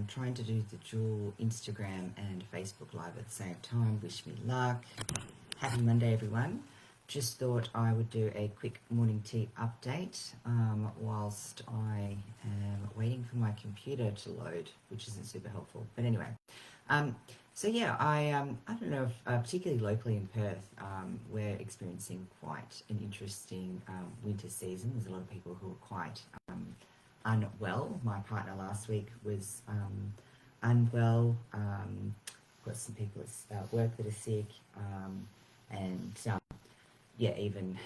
I'm trying to do the dual Instagram and Facebook Live at the same time. Wish me luck. Happy Monday, everyone. Just thought I would do a quick morning tea update whilst I am waiting for my computer to load, which isn't super helpful. But anyway, so yeah, I don't know if particularly locally in Perth, we're experiencing quite an interesting winter season. There's a lot of people who are quite unwell. My partner last week was unwell. Got some people at work that are sick, and yeah, even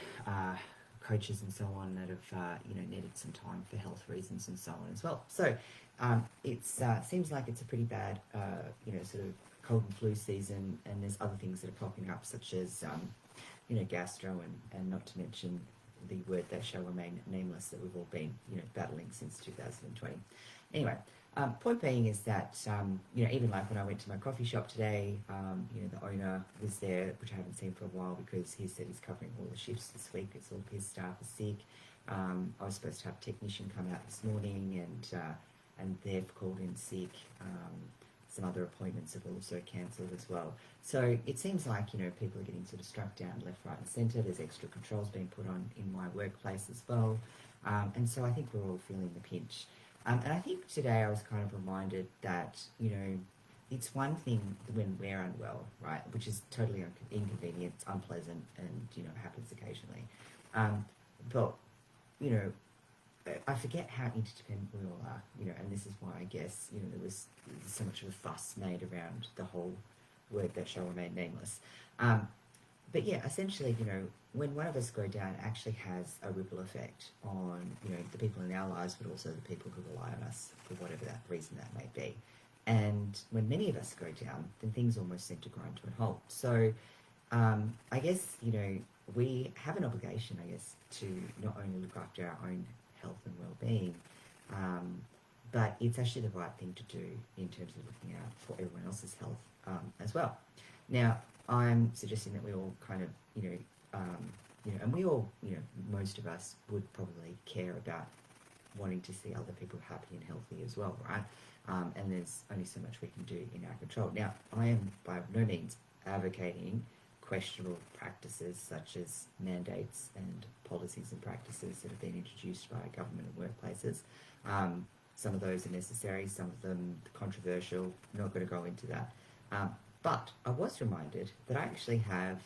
coaches and so on that have needed some time for health reasons and so on as well. So it seems like it's a pretty bad sort of cold and flu season, and there's other things that are popping up such as gastro and not to mention the word that shall remain nameless that we've all been battling since 2020. Anyway, point being is that even like when I went to my coffee shop today, the owner was there, which I haven't seen for a while because he said he's covering all the shifts this week because all of his staff are sick. I was supposed to have a technician come out this morning, and they've called in sick. Some other appointments have also cancelled as well. So it seems like, people are getting sort of struck down left, right and centre. There's extra controls being put on in my workplace as well. And so I think we're all feeling the pinch. And I think today I was kind of reminded that, it's one thing when we're unwell, right, which is totally inconvenient, it's unpleasant, and, happens occasionally. But, I forget how interdependent we all are, and this is why I guess, there was so much of a fuss made around the whole word that shall remain nameless. But yeah, essentially, when one of us go down, it actually has a ripple effect on, the people in our lives, but also the people who rely on us for whatever that reason that may be. And when many of us go down, then things almost seem to grind to a halt. So I guess, we have an obligation, to not only look after our own health and well-being, but it's actually the right thing to do in terms of looking out for everyone else's health as well. Now, I'm suggesting that we all kind of, and we all, most of us would probably care about wanting to see other people happy and healthy as well, right? And there's only so much we can do in our control. Now, I am by no means advocating questionable practices such as mandates and policies and practices that have been introduced by government and workplaces. Some of those are necessary, some of them controversial. Not going to go into that. But I was reminded that I actually have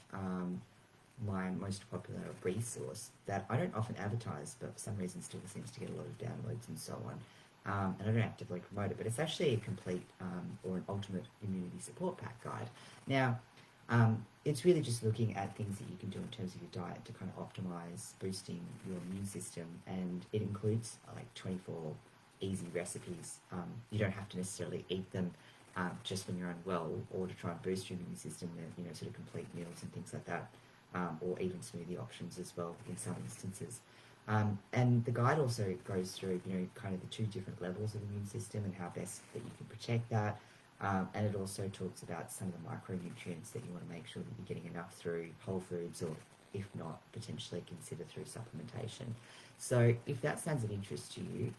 my most popular resource that I don't often advertise, but for some reason still seems to get a lot of downloads and so on. And I don't actively promote it, but it's actually a complete or an ultimate immunity support pack guide. Now, it's really just looking at things that you can do in terms of your diet to kind of optimize boosting your immune system, and it includes like 24 easy recipes. You don't have to necessarily eat them just when you're unwell, or to try and boost your immune system. Sort of complete meals and things like that, or even smoothie options as well in some instances. And the guide also goes through, kind of the two different levels of immune system and how best that you can protect that. And it also talks about some of the micronutrients that you want to make sure that you're getting enough through whole foods, or if not, potentially consider through supplementation. So if that sounds of interest to you,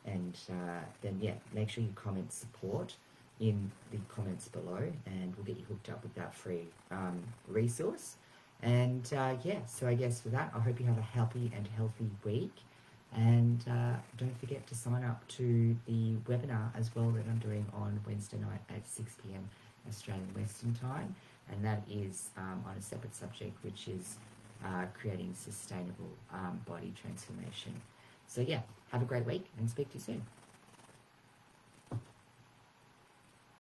then yeah, make sure you comment support in the comments below, and we'll get you hooked up with that free resource. And yeah, so I guess with that, I hope you have a happy and healthy week. And don't forget to sign up to the webinar as well that I'm doing on Wednesday night at 6 p.m. Australian Western Time. And that is on a separate subject, which is creating sustainable body transformation. So yeah, have a great week and speak to you soon.